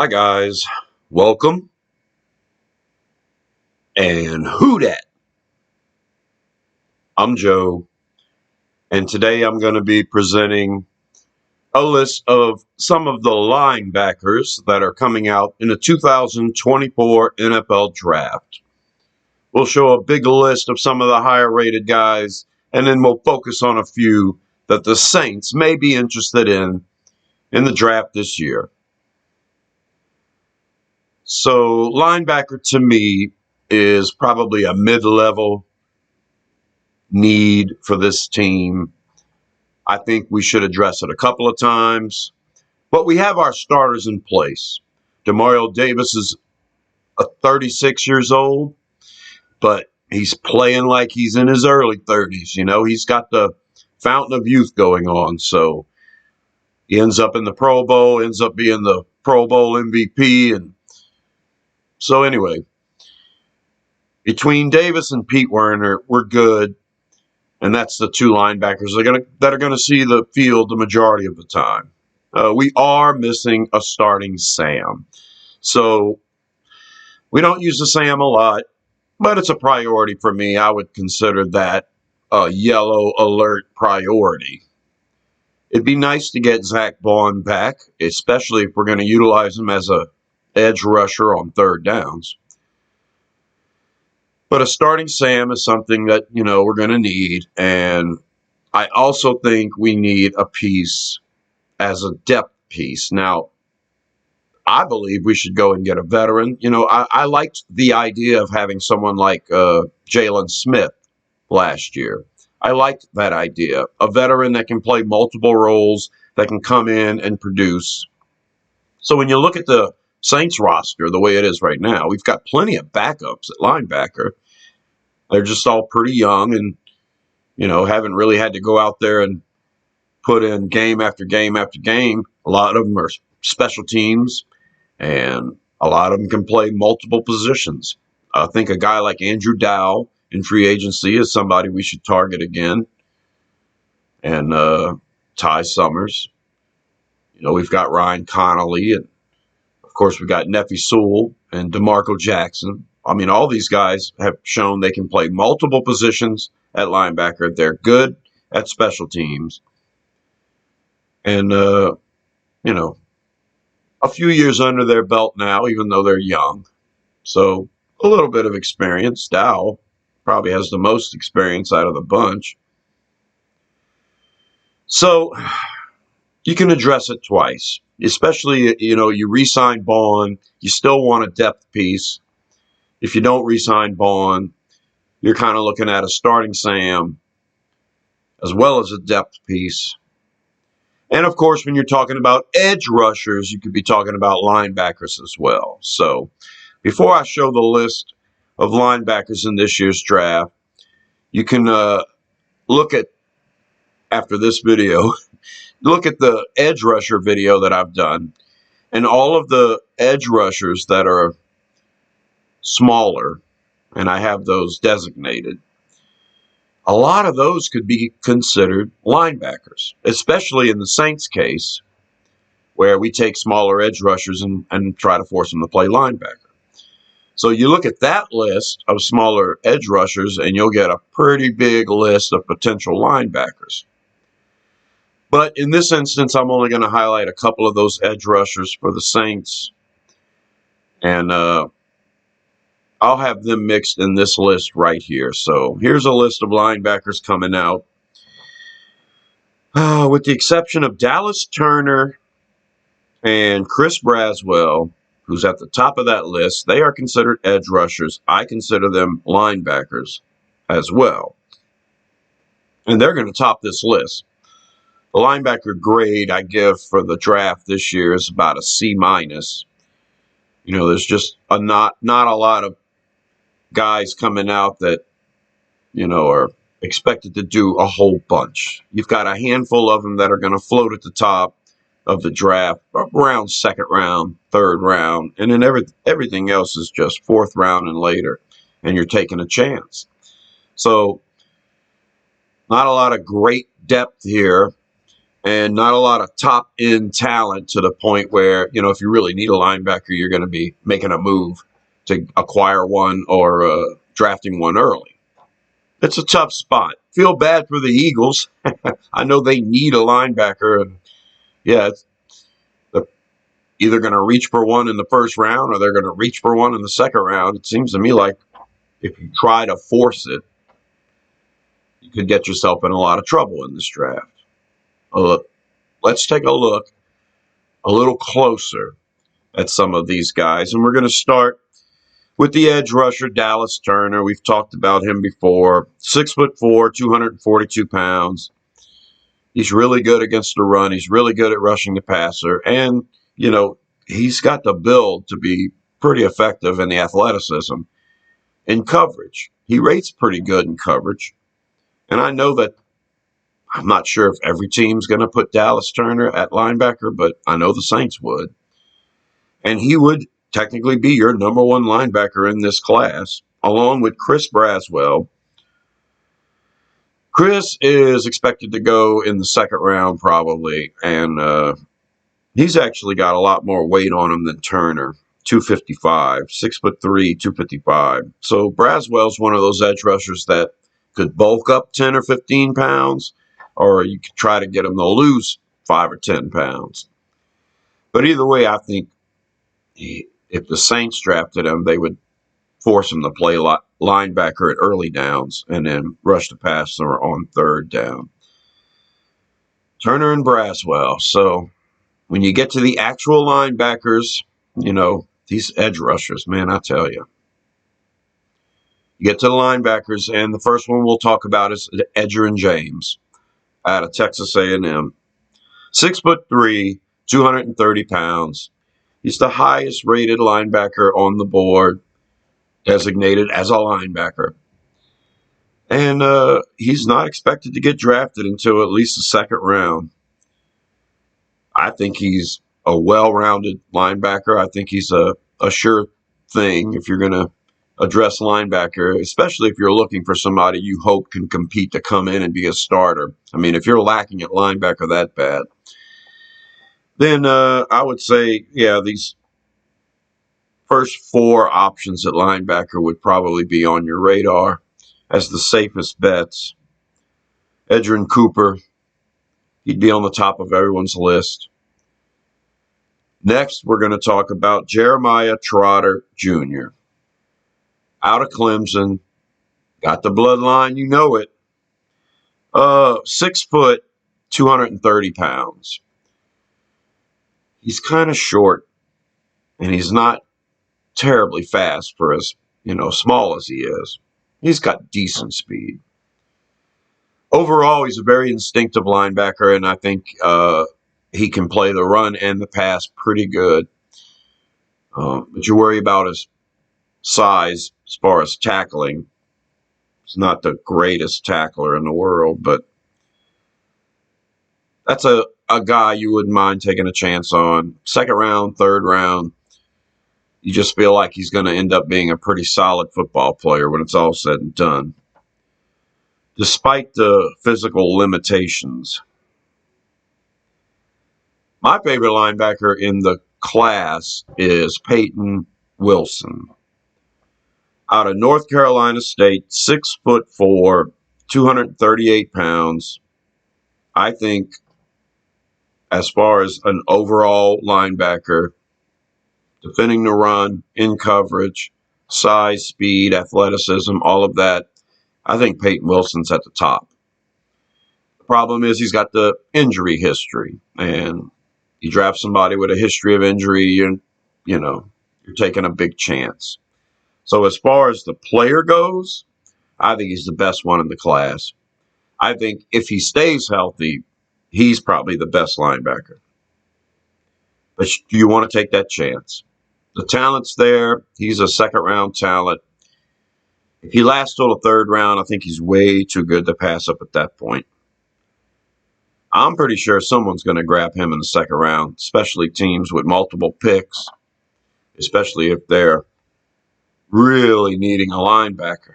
Hi guys, welcome, and who dat? I'm Joe, and today I'm going to be presenting a list of some of the linebackers that are coming out in the 2024 NFL Draft. We'll show a big list of some of the higher rated guys, and then we'll focus on a few that the Saints may be interested in the draft this year. So linebacker to me is probably a mid-level need for this team. I think we should address it a couple of times, but we have our starters in place. Demario Davis is 36 years old, but he's playing like he's in his early 30s. You know, he's got the fountain of youth going on. So he ends up in the Pro Bowl, ends up being the Pro Bowl MVP. And so anyway, between Davis and Pete Werner, we're good. And that's the two linebackers that are gonna see the field the majority of the time. We are missing a starting Sam. So we don't use the Sam a lot, but it's a priority for me. I would consider that a yellow alert priority. It'd be nice to get Zach Bond back, especially if we're going to utilize him as a edge rusher on third downs. But a starting Sam is something that, we're going to need. And I also think we need a piece as a depth piece. Now, I believe we should go and get a veteran. I liked the idea of having someone like Jalen Smith last year. I liked that idea. A veteran that can play multiple roles, that can come in and produce. So when you look at the Saints roster the way it is right now, we've got plenty of backups at linebacker. They're just all pretty young and, haven't really had to go out there and put in game after game after game. A lot of them are special teams, and a lot of them can play multiple positions. I think a guy like Andrew Dow in free agency is somebody we should target again. And Ty Summers. We've got Ryan Connolly, and of course we've got Nefi Sewell and DeMarco Jackson. I mean, all these guys have shown they can play multiple positions at linebacker. They're good at special teams. And, a few years under their belt now, even though they're young. So a little bit of experience. Dow probably has the most experience out of the bunch. So you can address it twice, especially, you re-sign Bond, you still want a depth piece. If you don't re-sign Bond, you're kind of looking at a starting Sam as well as a depth piece. And of course, when you're talking about edge rushers, you could be talking about linebackers as well. So before I show the list of linebackers in this year's draft, you can look at, after this video, look at the edge rusher video that I've done. And all of the edge rushers that are smaller, and I have those designated, a lot of those could be considered linebackers, especially in the Saints case, where we take smaller edge rushers and try to force them to play linebacker. So you look at that list of smaller edge rushers, and you'll get a pretty big list of potential linebackers. But in this instance, I'm only going to highlight a couple of those edge rushers for the Saints. And I'll have them mixed in this list right here. So here's a list of linebackers coming out. With the exception of Dallas Turner and Chris Braswell, who's at the top of that list, they are considered edge rushers. I consider them linebackers as well. And they're going to top this list. The linebacker grade I give for the draft this year is about a C-. There's just not a lot of guys coming out that, are expected to do a whole bunch. You've got a handful of them that are going to float at the top of the draft, around second round, third round, and then everything else is just fourth round and later, and you're taking a chance. So not a lot of great depth here. and not a lot of top end talent to the point where, if you really need a linebacker, you're going to be making a move to acquire one or drafting one early. It's a tough spot. Feel bad for the Eagles. I know they need a linebacker, and yeah, they're either going to reach for one in the first round or they're going to reach for one in the second round. It seems to me like if you try to force it, you could get yourself in a lot of trouble in this draft. Let's take a look a little closer at some of these guys, and we're going to start with the edge rusher, Dallas Turner. We've talked about him before. 6'4", 242 pounds. He's really good against the run. He's really good at rushing the passer. And, he's got the build to be pretty effective in the athleticism. In coverage, he rates pretty good in coverage. And I know that I'm not sure if every team's going to put Dallas Turner at linebacker, but I know the Saints would. And he would technically be your number one linebacker in this class, along with Chris Braswell. Chris is expected to go in the second round probably, and he's actually got a lot more weight on him than Turner. 255, 6'3", 255. So Braswell's one of those edge rushers that could bulk up 10 or 15 pounds, or you could try to get him to lose 5 or 10 pounds. But either way, I think if the Saints drafted him, they would force him to play linebacker at early downs and then rush the passer on third down. Turner and Braswell. So when you get to the actual linebackers, these edge rushers, man, I tell you. You get to the linebackers, and the first one we'll talk about is Edgerrin James out of Texas A&M. 6'3", 230 pounds. He's the highest rated linebacker on the board, designated as a linebacker. And he's not expected to get drafted until at least the second round. I think he's a well-rounded linebacker. I think he's a sure thing if you're going to address linebacker, especially if you're looking for somebody you hope can compete to come in and be a starter. I mean, if you're lacking at linebacker that bad, then I would say, yeah, these first four options at linebacker would probably be on your radar as the safest bets. Edgerrin Cooper, he'd be on the top of everyone's list. Next, we're going to talk about Jeremiah Trotter Jr. out of Clemson. Got the bloodline, you know it. 6 foot, 230 pounds. He's kind of short, and he's not terribly fast for as, small as he is. He's got decent speed. Overall, he's a very instinctive linebacker, and I think he can play the run and the pass pretty good. But you worry about his size as far as tackling. He's not the greatest tackler in the world, but that's a guy you wouldn't mind taking a chance on. Second round, third round. You just feel like he's going to end up being a pretty solid football player when it's all said and done, despite the physical limitations. My favorite linebacker in the class is Peyton Wilson out of North Carolina State, 6'4", 238 pounds. I think as far as an overall linebacker, defending the run, in coverage, size, speed, athleticism, all of that, I think Peyton Wilson's at the top. The problem is he's got the injury history, and you draft somebody with a history of injury, you're taking a big chance. So as far as the player goes, I think he's the best one in the class. I think if he stays healthy, he's probably the best linebacker. But do you want to take that chance? The talent's there. He's a second-round talent. If he lasts till the third round, I think he's way too good to pass up at that point. I'm pretty sure someone's going to grab him in the second round, especially teams with multiple picks, especially if they're really needing a linebacker.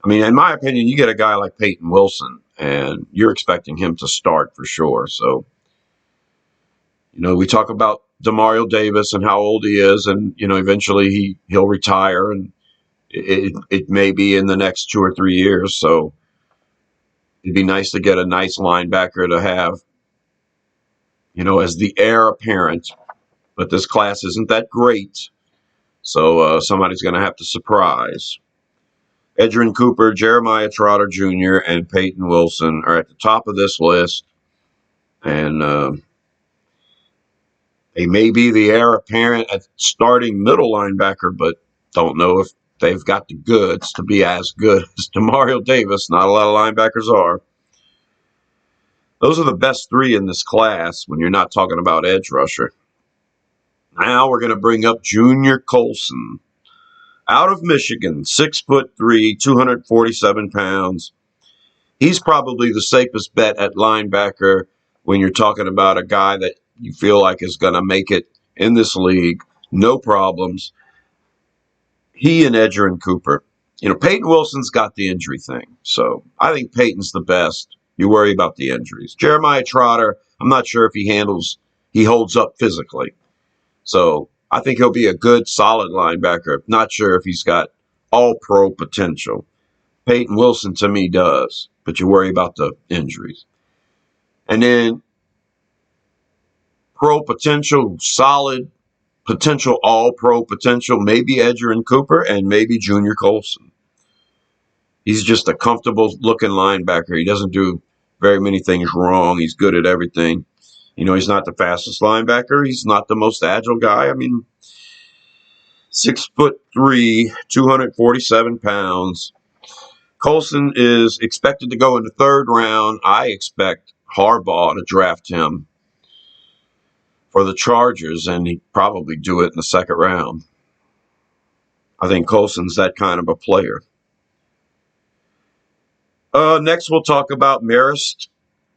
I mean, in my opinion, you get a guy like Peyton Wilson, and you're expecting him to start for sure. So, we talk about Demario Davis and how old he is, and eventually he'll retire, and it may be in the next 2 or 3 years. So it'd be nice to get a nice linebacker to have, as the heir apparent. But this class isn't that great, so somebody's going to have to surprise. Edgerrin Cooper, Jeremiah Trotter Jr., and Peyton Wilson are at the top of this list, and they may be the heir apparent at starting middle linebacker, but don't know if they've got the goods to be as good as Demario Davis. Not a lot of linebackers are. Those are the best three in this class when you're not talking about edge rusher. Now we're going to bring up Junior Colson. Out of Michigan, 6'3", 247 pounds. He's probably the safest bet at linebacker when you're talking about a guy that you feel like is going to make it in this league. No problems. He and Edgerrin Cooper. Peyton Wilson's got the injury thing, so I think Peyton's the best. You worry about the injuries. Jeremiah Trotter, I'm not sure if he holds up physically. So I think he'll be a good, solid linebacker. Not sure if he's got all-pro potential. Peyton Wilson, to me, does, but you worry about the injuries. And then pro potential, solid potential, all-pro potential, maybe Edgerrin Cooper and maybe Junior Colson. He's just a comfortable-looking linebacker. He doesn't do very many things wrong. He's good at everything. He's not the fastest linebacker. He's not the most agile guy. 6'3", 247 pounds. Colson is expected to go in the third round. I expect Harbaugh to draft him for the Chargers, and he'd probably do it in the second round. I think Colson's that kind of a player. Next, we'll talk about Marist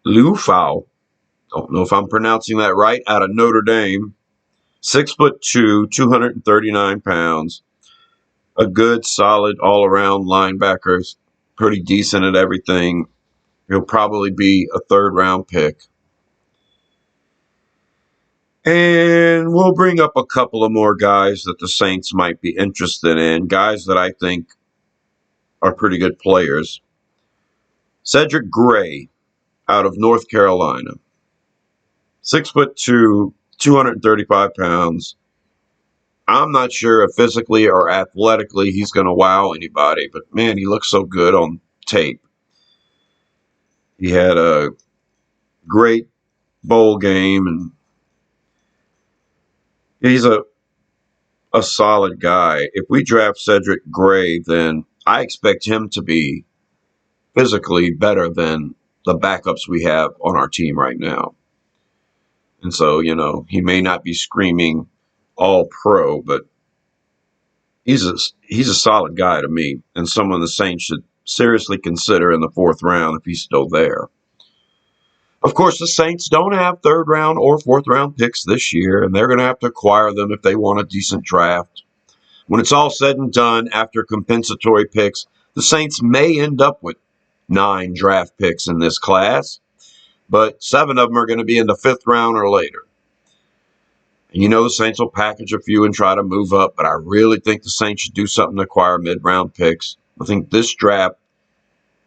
Liufau. Don't know if I'm pronouncing that right. Out of Notre Dame, 6'2", 239 pounds. A good, solid, all-around linebacker. Pretty decent at everything. He'll probably be a third-round pick. And we'll bring up a couple of more guys that the Saints might be interested in. Guys that I think are pretty good players. Cedric Gray out of North Carolina. 6'2", 235 pounds. I'm not sure if physically or athletically he's going to wow anybody, but man, he looks so good on tape. He had a great bowl game, and he's a solid guy. If we draft Cedric Gray, then I expect him to be physically better than the backups we have on our team right now. And so, he may not be screaming all pro, but he's a solid guy to me, and someone the Saints should seriously consider in the fourth round if he's still there. Of course, the Saints don't have third round or fourth round picks this year, and they're going to have to acquire them if they want a decent draft. When it's all said and done, after compensatory picks, the Saints may end up with 9 draft picks in this class, but 7 of them are going to be in the 5th round or later. And the Saints will package a few and try to move up, but I really think the Saints should do something to acquire mid-round picks. I think this draft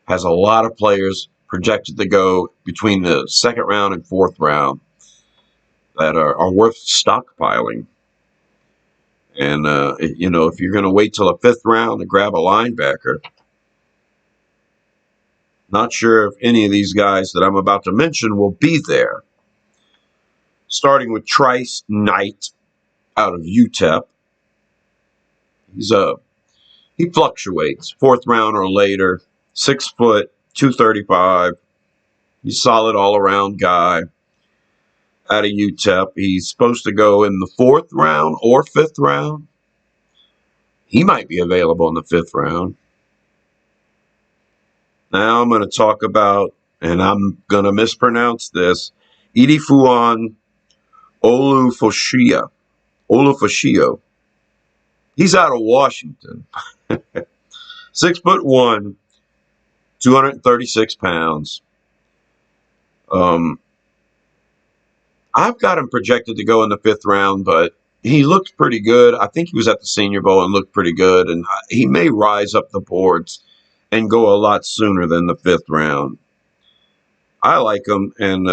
has a lot of players projected to go between the 2nd round and 4th round that are worth stockpiling. And, if you're going to wait till the 5th round to grab a linebacker, not sure if any of these guys that I'm about to mention will be there. Starting with Trice Knight out of UTEP. He fluctuates, 4th round or later, 6 foot, 235. He's a solid all-around guy out of UTEP. He's supposed to go in the 4th round or 5th round. He might be available in the 5th round. Now I'm going to talk about, and I'm going to mispronounce this, Idifuan Olufashio. He's out of Washington. 6'1", 236 pounds. I've got him projected to go in the 5th round, but he looked pretty good. I think he was at the Senior Bowl and looked pretty good, and he may rise up the boards and go a lot sooner than the 5th round. I like him, and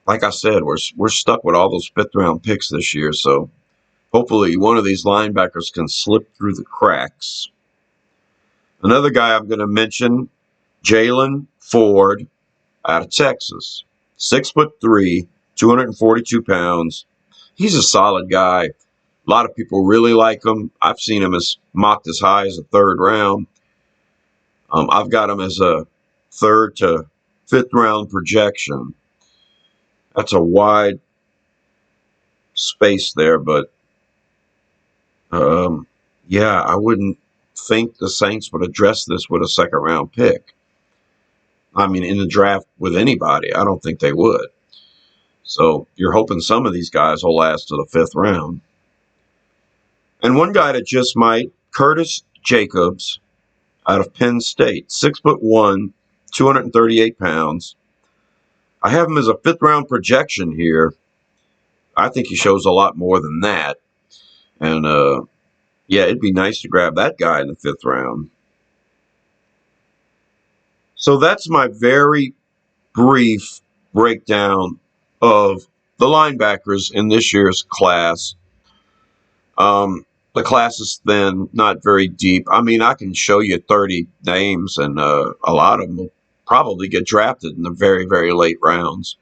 like I said, we're stuck with all those 5th round picks this year, so hopefully one of these linebackers can slip through the cracks. Another guy I'm going to mention, Jalen Ford out of Texas. 6'3", 242 pounds. He's a solid guy. A lot of people really like him. I've seen him as mocked as high as a 3rd round. I've got him as a 3rd to 5th round projection. That's a wide space there, but yeah, I wouldn't think the Saints would address this with a 2nd round pick. I mean, in the draft with anybody, I don't think they would. So you're hoping some of these guys will last to the 5th round. And one guy that just might, Curtis Jacobs out of Penn State, 6'1", 238 pounds. I have him as a 5th round projection here. I think he shows a lot more than that. And yeah, it'd be nice to grab that guy in the 5th round. So that's my very brief breakdown of the linebackers in this year's class. The class is thin, not very deep. I mean, I can show you 30 names, and a lot of them will probably get drafted in the very, very late rounds.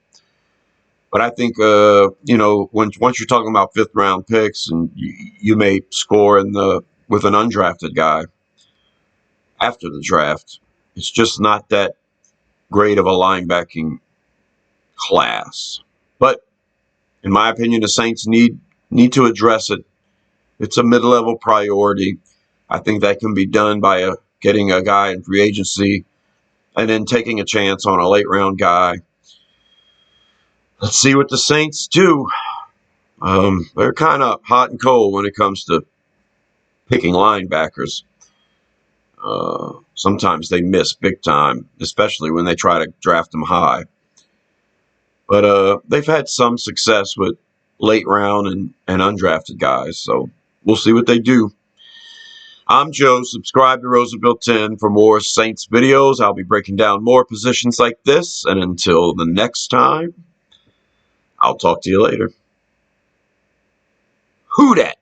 But I think, you know, once you're talking about 5th round picks, and you may score with an undrafted guy after the draft, it's just not that great of a linebacking class. But in my opinion, the Saints need to address it. It's a mid-level priority. I think that can be done by getting a guy in free agency and then taking a chance on a late-round guy. Let's see what the Saints do. They're kind of hot and cold when it comes to picking linebackers. Sometimes they miss big time, especially when they try to draft them high. But they've had some success with late round and undrafted guys, so we'll see what they do. I'm Joe. Subscribe to Roosevelt 10 for more Saints videos. I'll be breaking down more positions like this. And until the next time, I'll talk to you later. Who dat?